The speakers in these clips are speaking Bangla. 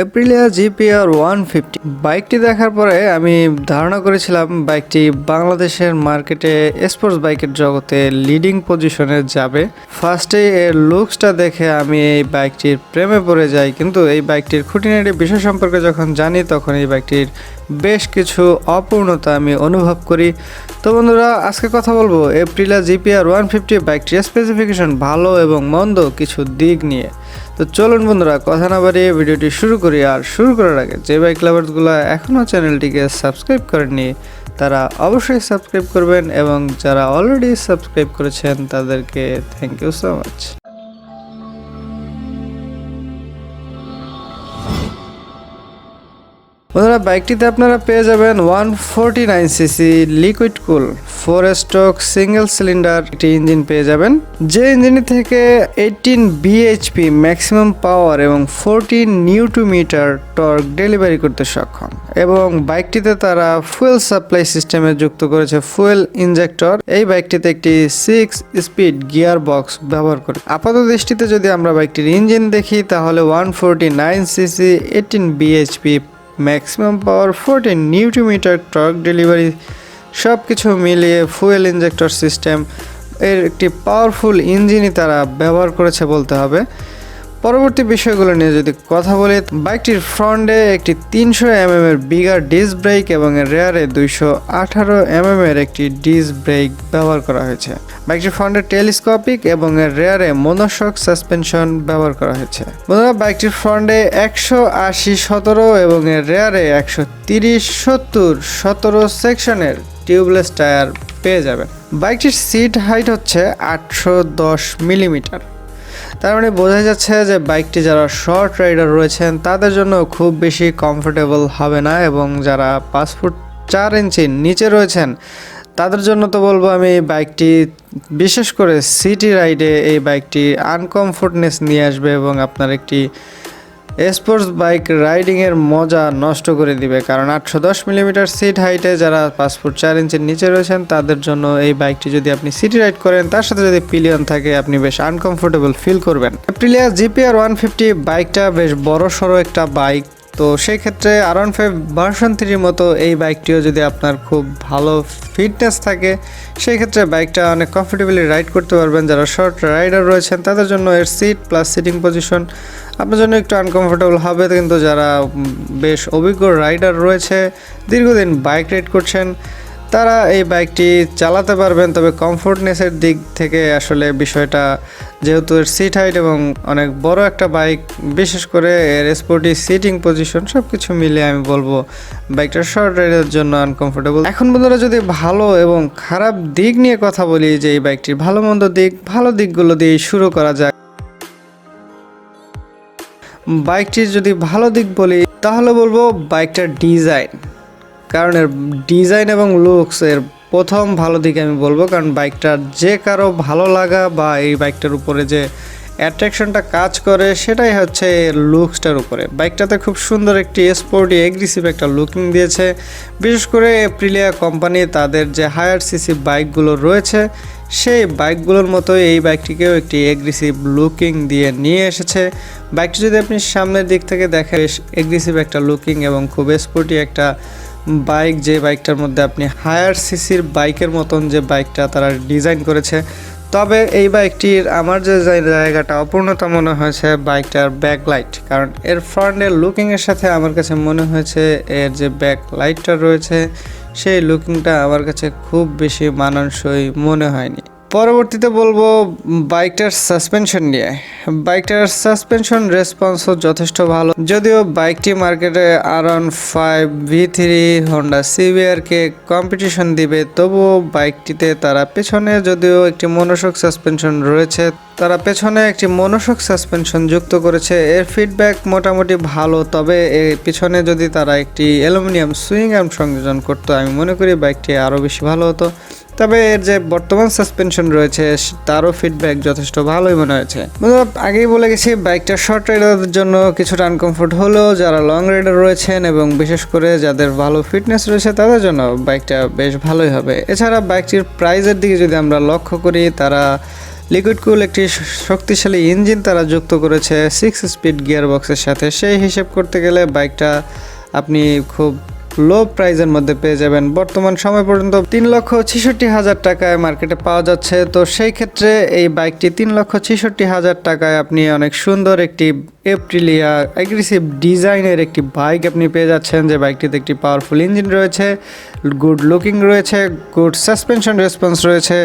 এপ্রিলিয়া জিপিআর 150 বাইকটি দেখার পরে আমি ধারণা করেছিলাম বাইকটি বাংলাদেশের মার্কেটে স্পোর্টস বাইকের জগতে লিডিং পজিশনে যাবে। ফার্স্টে এর লুকসটা দেখে আমি এই বাইকটির প্রেমে পড়ে যাই, কিন্তু এই বাইকটির খুঁটিনাটি বিষয় সম্পর্কে যখন জানি তখন এই বাইকটির বেশ কিছু অপূর্ণতা আমি অনুভব করি। তো বন্ধুরা, আজকে কথা বলবো এপ্রিলিয়া জিপিআর 150 বাইকটির স্পেসিফিকেশন, ভালো এবং মন্দ কিছু দিক নিয়ে। তো চলুন বন্ধুরা, কথা না বাড়িয়ে ভিডিওটি শুরু করি। আর শুরু করার আগে যে বাইক লাভার্সগুলো এখনও চ্যানেলটিকে সাবস্ক্রাইব করেননি তারা অবশ্যই সাবস্ক্রাইব করবেন, এবং যারা অলরেডি সাবস্ক্রাইব করেছেন তাদেরকে থ্যাংক ইউ সো মাচ। বন্ধুরা, বাইকটিতে আপনারা পেয়ে যাবেন 149cc লিকুইড কুল 4 স্ট্রোক সিঙ্গেল সিলিন্ডার একটি ইঞ্জিন পেয়ে যাবেন, যে ইঞ্জিন থেকে 18 bhp ম্যাক্সিমাম পাওয়ার এবং 14 নিউটন-মিটার টর্ক ডেলিভারি করতে সক্ষম। এবং বাইকটিতে তারা ফুয়েল সাপ্লাই সিস্টেমে যুক্ত করেছে ফুয়েল ইনজেক্টর। এই বাইকটিতে একটি 6 স্পিড গিয়ার বক্স ব্যবহার করে। আপাত দৃষ্টিতে যদি আমরা বাইকটির ইঞ্জিন দেখি তাহলে 149cc 18 bhp maximum power 14 Newton-metre torque delivery সব কিছু মিলিয়ে ফুয়েল ইনজেক্টর সিস্টেম এর একটি পাওয়ারফুল ইঞ্জিনই তারা ব্যবহার করেছে বলতে হবে। পরবর্তী বিষয়গুলো নিয়ে যদি কথা বলি, বাইকটির ফ্রন্টে একটি 300 mm এর বিগার ডিস্ক ব্রেক এবং এর রেয়ারে 218 mm এর একটি ডিস্ক ব্রেক ব্যবহার করা হয়েছে। বাইকটির ফ্রন্টে টেলিস্কোপিক এবং এর রেয়ারে মনোশক সাসপেনশন ব্যবহার করা হয়েছে। বন্ধুরা, বাইকটির ফ্রন্টে 180/17 এবং এর রেয়ারে 130/70 সেকশনের টিউবলেস টায়ার পেয়ে যাবেন। বাইকটির সিট হাইট হচ্ছে 810 মিলিমিটার। তার মানে বোঝা যাচ্ছে যে বাইকটি যারা শর্ট রাইডার রয়েছেন তাদের জন্য খুব বেশি কমফোর্টেবল হবে না, এবং যারা 5 ফুট 4 ইঞ্চির নিচে রয়েছেন তাদের জন্য তো বলবো আমি এই বাইকটি, বিশেষ করে সিটি রাইডে এই বাইকটি আনকমফোর্টনেস নিয়ে আসবে এবং আপনার একটি স্পোর্টস বাইক রাইডিংয়ের মজা নষ্ট করে দিবে। কারণ 810 মিলিমিটার সিট হাইটে যারা 5 ফুট 4 ইঞ্চির নিচে রয়েছেন তাদের জন্য এই বাইকটি যদি আপনি সিটি রাইড করেন, তার সাথে যদি পিলিয়ন থাকে, আপনি বেশ আনকমফোর্টেবল ফিল করবেন। এপ্রিলিয়া জিপিআর 150 বাইকটা বেশ বড় সড়ো একটা বাইক, তো সেই ক্ষেত্রে R15 ভার্সন 3 মতো এই বাইকটিও যদি আপনার খুব ভালো ফিটনেস থাকে, সেই ক্ষেত্রে বাইকটা অনেক কমফোর্টেবলি রাইড করতে পারবেন। যারা শর্ট রাইডার রয়েছেন তাদের জন্য এর সিট প্লাস সিটিং পজিশন আপনার জন্য একটু আনকমফোর্টেবল হবে, কিন্তু যারা বেশ অভিজ্ঞ রাইডার রয়েছে, দীর্ঘদিন বাইক রাইড করছেন, তারা এই বাইকটি চালাতে পারবেন। তবে কমফোর্টনেসের দিক থেকে আসলে বিষয়টা, যেহেতু এর সিট হাইট এবং অনেক বড় একটা বাইক, বিশেষ করে এর স্পোর্টি সিটিং পজিশন সব কিছু মিলে আমি বলবো বাইকটা শর্ট রাইডের জন্য আনকমফোর্টেবল। এখন বন্ধুরা, যদি ভালো এবং খারাপ দিক নিয়ে কথা বলি, যে এই বাইকটির ভালো মন্দ দিক, ভালো দিকগুলো দিয়ে শুরু করা যাক। বাইকটির যদি ভালো দিক বলি তাহলে বলবো বাইকটার ডিজাইন। কারণ এর ডিজাইন এবং লুকস এর প্রথম ভালো দিক আমি বলবো, কারণ বাইকটার যে কারো ভালো লাগা বা এই বাইকটার উপরে যে অ্যাট্রাকশনটা কাজ করে সেটাই হচ্ছে এর লুকসটার উপরে। বাইকটাতে খুব সুন্দর একটি স্পোর্টি এগ্রেসিভ একটা লুকিং দিয়েছে। বিশেষ করে এপ্রিলিয়া কোম্পানি তাদের যে হায়ার সিসি বাইকগুলো রয়েছে সেই বাইকগুলোর মতোই এই বাইকটিকেও একটি এগ্রেসিভ লুকিং দিয়ে নিয়ে এসেছে। বাইকটি যদি আপনি সামনের দিক থেকে দেখেন, বেশ এগ্রেসিভ একটা লুকিং এবং খুব স্পোর্টি একটা বাইক, যে বাইকটার মধ্যে আপনি হায়ার সিসির বাইকের মতন যে বাইকটা তারা ডিজাইন করেছে। তবে এই বাইকটির আমার যে জায়গাটা অপূর্ণতা মনে হয়েছে বাইকটার ব্যাকলাইট, কারণ এর ফ্রন্টের লুকিংয়ের সাথে আমার কাছে মনে হয়েছে এর যে ব্যাকলাইটটা রয়েছে সেই লুকিংটা আমার কাছে খুব বেশি মানানসই মনে হয়নি। পরবর্তীতে বলবো বাইকটার সাসপেনশন নিয়ে। বাইকটার সাসপেনশন রেসপন্সও যথেষ্ট ভালো। যদিও বাইকটি মার্কেটে R15 V3 হোন্ডা CBR-কে কম্পিটিশন দিবে, তবুও বাইকটিতে তারা পেছনে যদিও একটি মনোশক সাসপেনশন রয়েছে, তারা পেছনে একটি মনোশক সাসপেনশন যুক্ত করেছে। এর ফিডব্যাক মোটামুটি ভালো, তবে এর পিছনে যদি তারা একটি অ্যালুমিনিয়াম সুইং আর্ম সংযোজন করতো আমি মনে করি বাইকটি আরও বেশি ভালো হতো। তবে এর যে বর্তমান সাসপেনশন রয়েছে তারও ফিডব্যাক যথেষ্ট ভালোই মনে হয়েছে। আগেই বলে গেছি বাইকটা শর্ট রাইডারদের জন্য কিছুটা আনকমফোর্ট হলেও যারা লং রাইডার রয়েছেন এবং বিশেষ করে যাদের ভালো ফিটনেস রয়েছে তাদের জন্য বাইকটা বেশ ভালোই হবে। এছাড়া বাইকটির প্রাইসের দিকে যদি আমরা লক্ষ্য করি, তারা লিকুইড কুল একটি শক্তিশালী ইঞ্জিন তারা যুক্ত করেছে 6 স্পিড গিয়ার বক্সের সাথে। সেই হিসেব করতে গেলে বাইকটা আপনি খুব লো প্রাইজের মধ্যে পেয়ে যাবেন। বর্তমান সময় পর্যন্ত 3,66,000 টাকায় মার্কেটে পাওয়া যাচ্ছে। তো সেই ক্ষেত্রে এই বাইকটি 3,66,000 টাকায় আপনি অনেক সুন্দর একটি এপ্রিলিয়া অ্যাগ্রেসিভ ডিজাইনের একটি বাইক আপনি পেয়ে যাচ্ছেন, যে বাইকটিতে একটি পাওয়ারফুল ইঞ্জিন রয়েছে, গুড লুকিং রয়েছে, গুড সাসপেনশন রেসপন্স রয়েছে।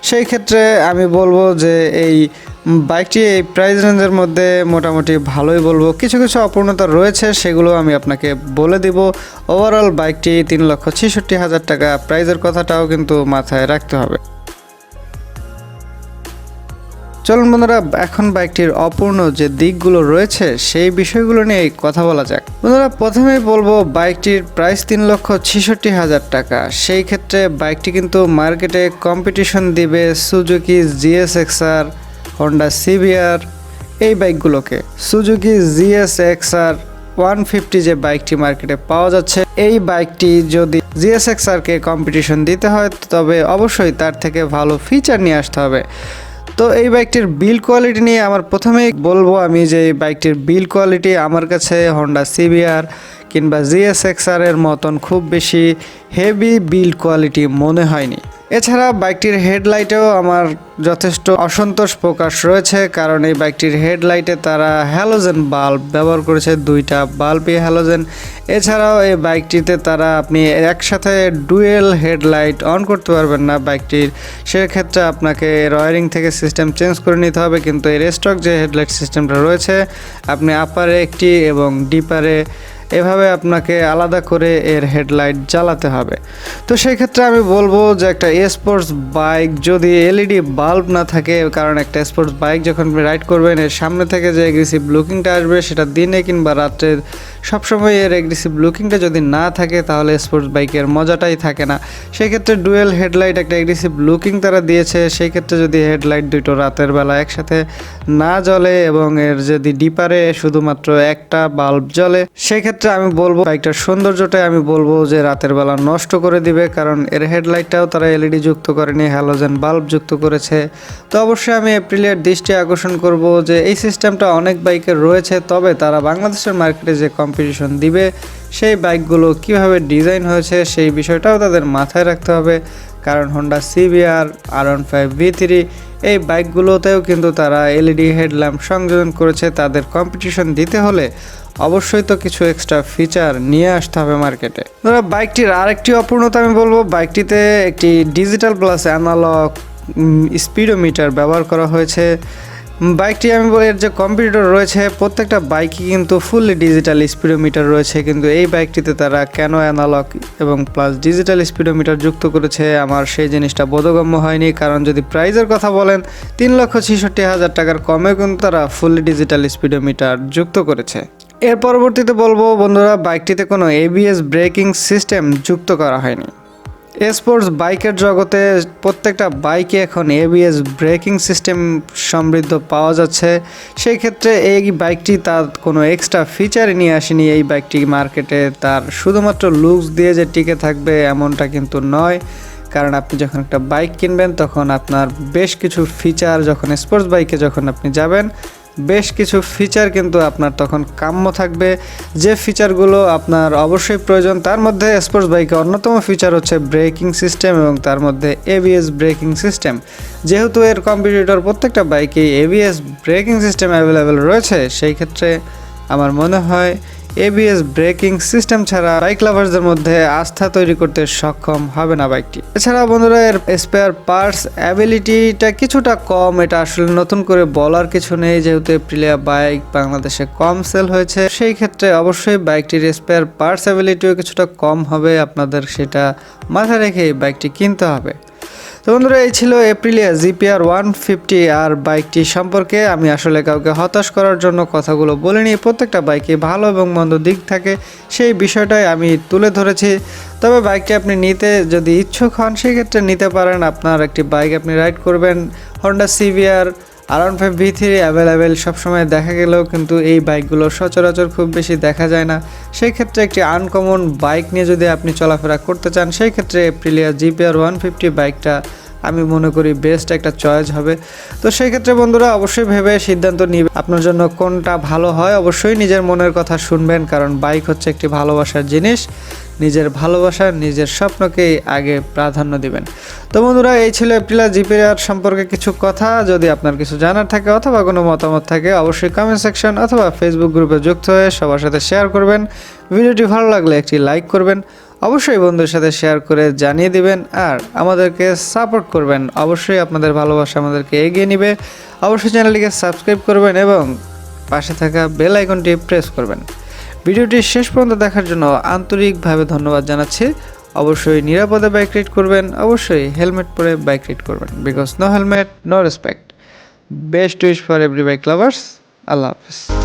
সেই ক্ষেত্রে আমি বলবো যে এই বাইকটি এই প্রাইস রেঞ্জের মধ্যে মোটামুটি ভালোই বলবো। কিছু কিছু অপূর্ণতা রয়েছে, সেগুলো আমি আপনাকে বলে দিব। ওভারঅল বাইকটি 3,66,000 টাকা, প্রাইজের কথাটাও কিন্তু মাথায় রাখতে হবে। চলুন বন্ধুরা, এখন বাইকটির অপূর্ণ যে দিকগুলো রয়েছে সেই বিষয়গুলো নিয়ে কথা বলা যাক। বন্ধুরা, প্রথমেই বলবো বাইকটির প্রাইস 3,66,000 টাকা। সেই ক্ষেত্রে বাইকটি কিন্তু মার্কেটে কম্পিটিশন দিবে সুজুকি GSX-R, হন্ডা CBR এই বাইকগুলোকে। সুজুকি GSX-R 150 যে বাইকটি মার্কেটে পাওয়া যাচ্ছে, এই বাইকটি যদি GSX-R-কে কম্পিটিশন দিতে হয় তবে অবশ্যই তার থেকে ভালো ফিচার নিয়ে আসতে হবে। তো এই বাইকটির বিল্ড কোয়ালিটি নিয়ে আমার প্রথমেই বলবো আমি যে এই বাইকটির বিল্ড কোয়ালিটি আমার কাছে হন্ডা CBR কিংবা GSX-R এর মতন খুব বেশি হেভি বিল্ড কোয়ালিটি মনে হয়নি। এছাড়া বাইকটির হেডলাইটেও আমার যথেষ্ট অসন্তোষ প্রকাশ রয়েছে, কারণ এই বাইকটির হেডলাইটে তারা হ্যালোজেন বাল্ব ব্যবহার করেছে, 2টা বাল্বই হ্যালোজেন। এছাড়াও এই বাইকটিতে তারা আপনি একসাথে ডুয়েল হেডলাইট অন করতে পারবেন না বাইকটির, সেক্ষেত্রে আপনাকে ওয়্যারিং থেকে সিস্টেম চেঞ্জ করে নিতে হবে। কিন্তু এর স্টক যে হেডলাইট সিস্টেমটা রয়েছে, আপনি আপারে একটি এবং ডিপারে এভাবে আপনাকে আলাদা করে এর হেডলাইট জ্বালাতে হবে। তো সেই ক্ষেত্রে আমি বলবো যে একটা স্পোর্টস বাইক যদি এলইডি বাল্ব না থাকে, কারণ একটা স্পোর্টস বাইক যখন আপনি রাইড করবেন এর সামনে থেকে যে এগ্রেসিভ লুকিংটা আসবে সেটা দিনে কিংবা রাত্রে সবসময় এর এগ্রেসিভ লুকিংটা যদি না থাকে তাহলে স্পোর্টস বাইকের মজাটাই থাকে না। সেই ক্ষেত্রে ডুয়েল হেডলাইট একটা এগ্রেসিভ লুকিং তারা দিয়েছে। সেই ক্ষেত্রে যদি হেডলাইট দুটো রাতের বেলা একসাথে না জ্বলে এবং এর যদি ডিপারে শুধুমাত্র একটা বাল্ব জ্বলে, সেক্ষেত্রে আমি বলবো বাইকটার সৌন্দর্যটাই আমি বলবো যে রাতের বেলা নষ্ট করে দিবে, কারণ এর হেডলাইটটাও তারা এলইডি যুক্ত করেনি, হ্যালোজেন বাল্ব যুক্ত করেছে। তো অবশ্যই আমি এপ্রিলিয়ার দৃষ্টি আকর্ষণ করব যে এই সিস্টেমটা অনেক বাইকের রয়েছে, তবে তারা বাংলাদেশের মার্কেটে যে কম্পিটিশন দিবে সেই বাইকগুলো কিভাবে ডিজাইন হয়েছে সেই বিষয়টাও তাদের মাথায় রাখতে হবে। কারণ হন্ডা CBR, R15 V3 এই বাইকগুলোতেও কিন্তু তারা এলইডি হেডল্যাম্প সংযোজন করেছে। তাদের কম্পিটিশন দিতে হলে অবশ্যই তো কিছু এক্সট্রা ফিচার নিয়ে আসতে হবে মার্কেটে। ধরো বাইকটির আরেকটি অপূর্ণতা আমি বলবো, বাইকটিতে একটি ডিজিটাল প্লাস অ্যানালগ স্পিডোমিটার ব্যবহার করা হয়েছে। বাইকটি আমি বলি এর যে কম্পিউটার রয়েছে প্রত্যেকটা বাইকই কিন্তু ফুললি ডিজিটাল স্পিডোমিটার রয়েছে, কিন্তু এই বাইকটিতে তারা কেন অ্যানালগ এবং প্লাস ডিজিটাল স্পিডোমিটার যুক্ত করেছে আমার সেই জিনিসটা বোধগম্য হয়নি। কারণ যদি প্রাইজের কথা বলেন 3,66,000 টাকার কমে কিন্তু তারা ফুললি ডিজিটাল স্পিডোমিটার যুক্ত করেছে। এর পরবর্তীতে বলবো বন্ধুরা, বাইকটিতে কোনো ABS ব্রেকিং সিস্টেম যুক্ত করা হয়নি। স্পোর্টস বাইকের জগতে প্রত্যেকটা বাইকে এখন ABS ব্রেকিং সিস্টেম সমৃদ্ধ পাওয়া যাচ্ছে। সেই ক্ষেত্রে এই বাইকটি তার কোনো এক্সট্রা ফিচার নিয়ে আসেনি। এই বাইকটি মার্কেটে তার শুধুমাত্র লুকস দিয়ে যে টিকে থাকবে এমনটা কিন্তু নয়, কারণ আপনি যখন একটা বাইক কিনবেন তখন আপনার বেশ কিছু ফিচার, যখন স্পোর্টস বাইকে যখন আপনি যাবেন বেশ কিছু ফিচার কিন্তু আপনার তখন কাম্য থাকবে, যে ফিচারগুলো আপনার অবশ্যই প্রয়োজন। তার মধ্যে স্পোর্টস বাইকে অন্যতম ফিচার হচ্ছে ব্রেকিং সিস্টেম এবং তার মধ্যে ABS ব্রেকিং সিস্টেম। যেহেতু এর কম্পিটিটর প্রত্যেকটা বাইকেই ABS ব্রেকিং সিস্টেম অ্যাভেলেবেল রয়েছে, সেই ক্ষেত্রে আমার মনে হয় ABS ব্রেকিং সিস্টেম ছাড়া বাইক লাভার্সদের মধ্যে আস্থা তৈরি করতে সক্ষম হবে না বাইকটি। এছাড়া বন্ধুরা এর স্পেয়ার পার্টস অ্যাবিলিটিটা কিছুটা কম, এটা আসলে নতুন করে বলার কিছু নেই, যেহেতু এপ্রিলিয়া বাইক বাংলাদেশে কম সেল হয়েছে। সেই ক্ষেত্রে অবশ্যই বাইকটির স্পেয়ার পার্টস অ্যাবিলিটিও কিছুটা কম হবে, আপনাদের সেটা মাথায় রেখে বাইকটি কিনতে হবে। তো বন্ধুরা এই ছিল এপ্রিলিয়া GPR 150 আর বাইকটি সম্পর্কে। আমি আসলে কাউকে হতাশ করার জন্য কথাগুলো বলিনি, প্রত্যেকটা বাইকে ভালো এবং মন্দ দিক থাকে সেই বিষয়টাই আমি তুলে ধরেছি। তবে বাইকটি আপনি নিতে যদি ইচ্ছুক হন সেক্ষেত্রে নিতে পারেন। আপনার একটি বাইক আপনি রাইড করবেন, Honda CBR R15 V3 available সবসময় দেখা গেলেও কিন্তু এই বাইকগুলো সচরাচর খুব বেশি দেখা যায় না। সেই ক্ষেত্রে একটি আনকমন বাইক নিয়ে যদি আপনি চলাফেরা করতে চান সেই ক্ষেত্রে এপ্রিলিয়া GPR 150 বাইকটা আমি মনে করি বেস্ট একটা চয়েস হবে। তো সেই ক্ষেত্রে বন্ধুরা অবশ্যই ভেবে সিদ্ধান্ত নিবে আপনার জন্য কোনটা ভালো হয়। অবশ্যই নিজের মনের কথা শুনবেন, কারণ বাইক হচ্ছে একটি ভালোবাসার জিনিস। নিজের ভালোবাসা, নিজের স্বপ্নকেই আগে প্রাধান্য দিবেন। তো বন্ধুরা, এই ছিল এপ্রিলা জিপিআর সম্পর্কে কিছু কথা। যদি আপনার কিছু জানার থাকে অথবা কোনো মতামত থাকে, অবশ্যই কমেন্ট সেকশন অথবা ফেসবুক গ্রুপে যুক্ত হয়ে সবার সাথে শেয়ার করবেন। ভিডিওটি ভালো লাগলে একটি লাইক করবেন, অবশ্যই বন্ধুর সাথে শেয়ার করে জানিয়ে দিবেন, আর আমাদেরকে সাপোর্ট করবেন। অবশ্যই আপনাদের ভালোবাসা আমাদেরকে এগিয়ে নেবে। অবশ্যই চ্যানেলটিকে সাবস্ক্রাইব করবেন এবং পাশে থাকা বেল আইকনটি প্রেস করবেন। ভিডিওটি শেষ পর্যন্ত দেখার জন্য আন্তরিকভাবে ধন্যবাদ জানাচ্ছি। অবশ্যই নিরাপদে বাইক রাইড করবেন, অবশ্যই হেলমেট পরে বাইক রাইড করবেন, because no helmet no respect. Best wish for every bike lovers. আল্লাহ হাফিজ।